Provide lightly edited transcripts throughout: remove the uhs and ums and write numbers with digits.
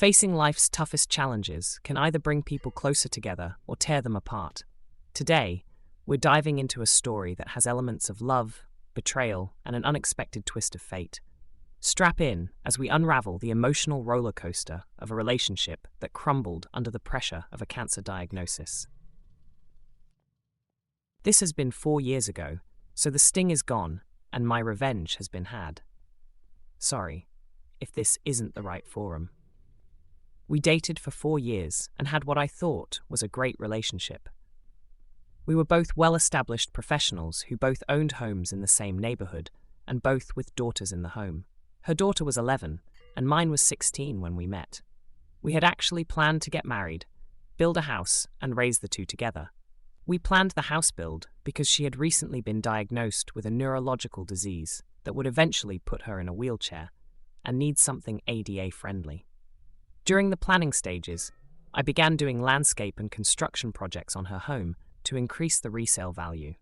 Facing life's toughest challenges can either bring people closer together or tear them apart. Today, we're diving into a story that has elements of love, betrayal, and an unexpected twist of fate. Strap in as we unravel the emotional roller coaster of a relationship that crumbled under the pressure of a cancer diagnosis. This has been 4 years ago, so the sting is gone and my revenge has been had. Sorry, if this isn't the right forum. We dated for 4 years and had what I thought was a great relationship. We were both well-established professionals who both owned homes in the same neighborhood and both with daughters in the home. Her daughter was 11 and mine was 16 when we met. We had actually planned to get married, build a house, and raise the two together. We planned the house build because she had recently been diagnosed with a neurological disease that would eventually put her in a wheelchair and need something ADA-friendly. During the planning stages, I began doing landscape and construction projects on her home to increase the resale value.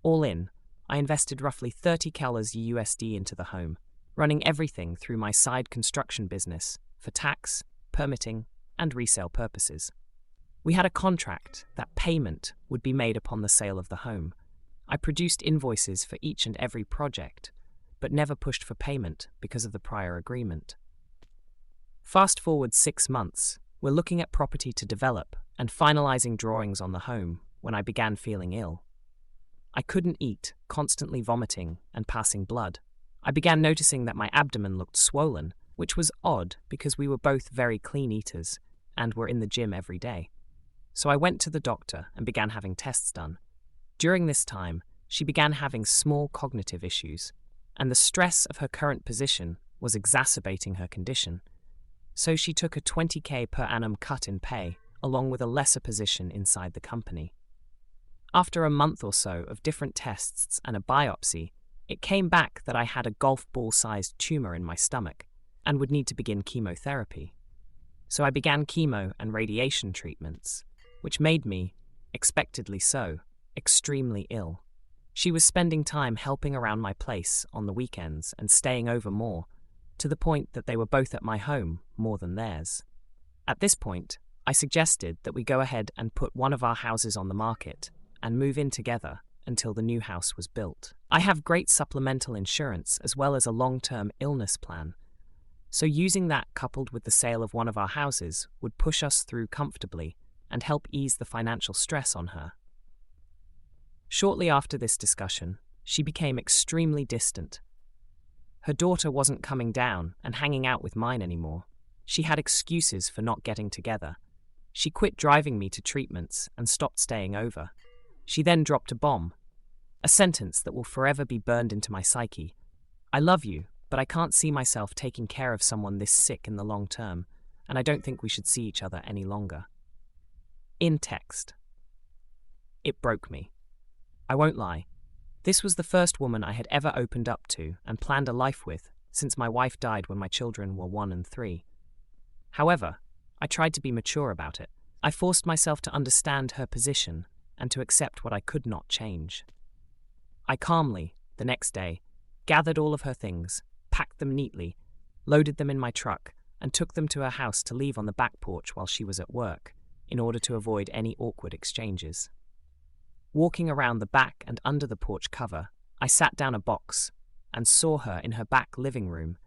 All in, I invested roughly $30 USD into the home, running everything through my side construction business for tax, permitting, and resale purposes. We had a contract that payment would be made upon the sale of the home. I produced invoices for each and every project, but never pushed for payment because of the prior agreement. Fast forward 6 months, we're looking at property to develop and finalizing drawings on the home when I began feeling ill. I couldn't eat, constantly vomiting and passing blood. I began noticing that my abdomen looked swollen, which was odd because we were both very clean eaters and were in the gym every day. So I went to the doctor and began having tests done. During this time, she began having small cognitive issues, and the stress of her current position was exacerbating her condition. So she took a $20,000 per annum cut in pay, along with a lesser position inside the company. After a month or so of different tests and a biopsy, it came back that I had a golf ball-sized tumor in my stomach and would need to begin chemotherapy. So I began chemo and radiation treatments, which made me, expectedly so, extremely ill. She was spending time helping around my place on the weekends and staying over more, to the point that they were both at my home more than theirs. At this point, I suggested that we go ahead and put one of our houses on the market and move in together until the new house was built. I have great supplemental insurance as well as a long-term illness plan, so using that coupled with the sale of one of our houses would push us through comfortably and help ease the financial stress on her. Shortly after this discussion, she became extremely distant. Her daughter wasn't coming down and hanging out with mine anymore. She had excuses for not getting together. She quit driving me to treatments and stopped staying over. She then dropped a bomb, a sentence that will forever be burned into my psyche. I love you, but I can't see myself taking care of someone this sick in the long term, and I don't think we should see each other any longer. In text. It broke me. I won't lie. This was the first woman I had ever opened up to and planned a life with since my wife died when my children were 1 and 3. However, I tried to be mature about it. I forced myself to understand her position and to accept what I could not change. I calmly, the next day, gathered all of her things, packed them neatly, loaded them in my truck, and took them to her house to leave on the back porch while she was at work, in order to avoid any awkward exchanges. Walking around the back and under the porch cover, I sat down a box and saw her in her back living room,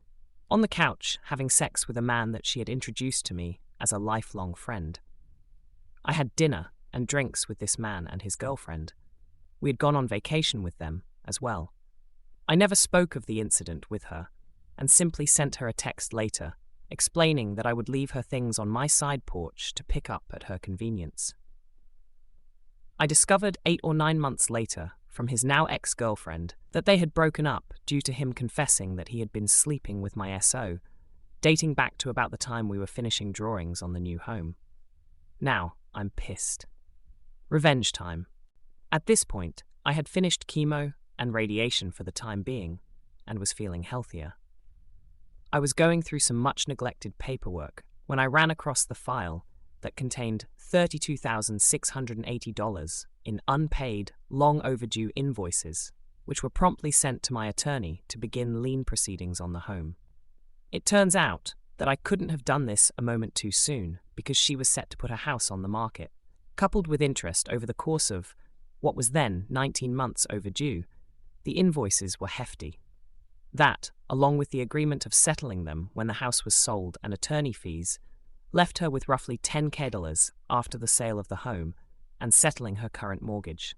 on the couch having sex with a man that she had introduced to me as a lifelong friend. I had dinner and drinks with this man and his girlfriend. We had gone on vacation with them as well. I never spoke of the incident with her and simply sent her a text later, explaining that I would leave her things on my side porch to pick up at her convenience. I discovered 8 or 9 months later from his now ex-girlfriend that they had broken up due to him confessing that he had been sleeping with my SO, dating back to about the time we were finishing drawings on the new home. Now, I'm pissed. Revenge time. At this point, I had finished chemo and radiation for the time being and was feeling healthier. I was going through some much-neglected paperwork when I ran across the file that contained $32,680 in unpaid, long-overdue invoices, which were promptly sent to my attorney to begin lien proceedings on the home. It turns out that I couldn't have done this a moment too soon because she was set to put her house on the market. Coupled with interest over the course of what was then 19 months overdue, the invoices were hefty. That, along with the agreement of settling them when the house was sold and attorney fees, left her with roughly $10,000 after the sale of the home and settling her current mortgage.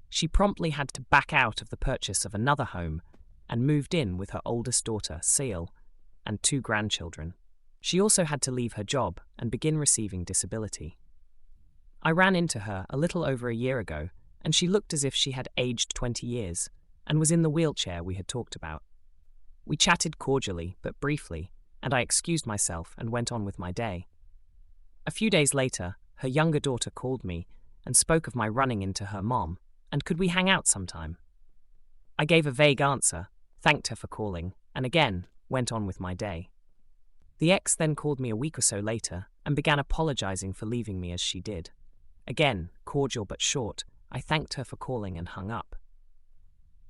She promptly had to back out of the purchase of another home and moved in with her oldest daughter, Seal, and 2 grandchildren. She also had to leave her job and begin receiving disability. I ran into her a little over a year ago, and she looked as if she had aged 20 years and was in the wheelchair we had talked about. We chatted cordially but briefly, and I excused myself and went on with my day. A few days later, her younger daughter called me and spoke of my running into her mom, and could we hang out sometime? I gave a vague answer, thanked her for calling, and again went on with my day. The ex then called me a week or so later and began apologizing for leaving me as she did. Again, cordial but short, I thanked her for calling and hung up.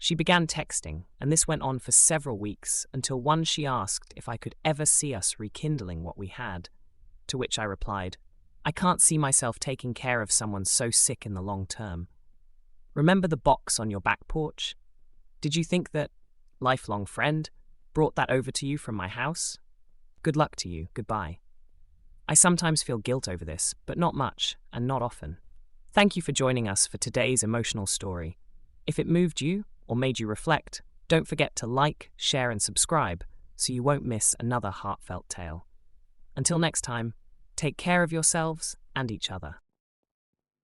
She began texting, and this went on for several weeks until one she asked if I could ever see us rekindling what we had, to which I replied, I can't see myself taking care of someone so sick in the long term. Remember the box on your back porch? Did you think that, lifelong friend, brought that over to you from my house? Good luck to you, goodbye. I sometimes feel guilt over this, but not much, and not often. Thank you for joining us for today's emotional story. If it moved you, or made you reflect, don't forget to like, share and subscribe so you won't miss another heartfelt tale. Until next time, take care of yourselves and each other.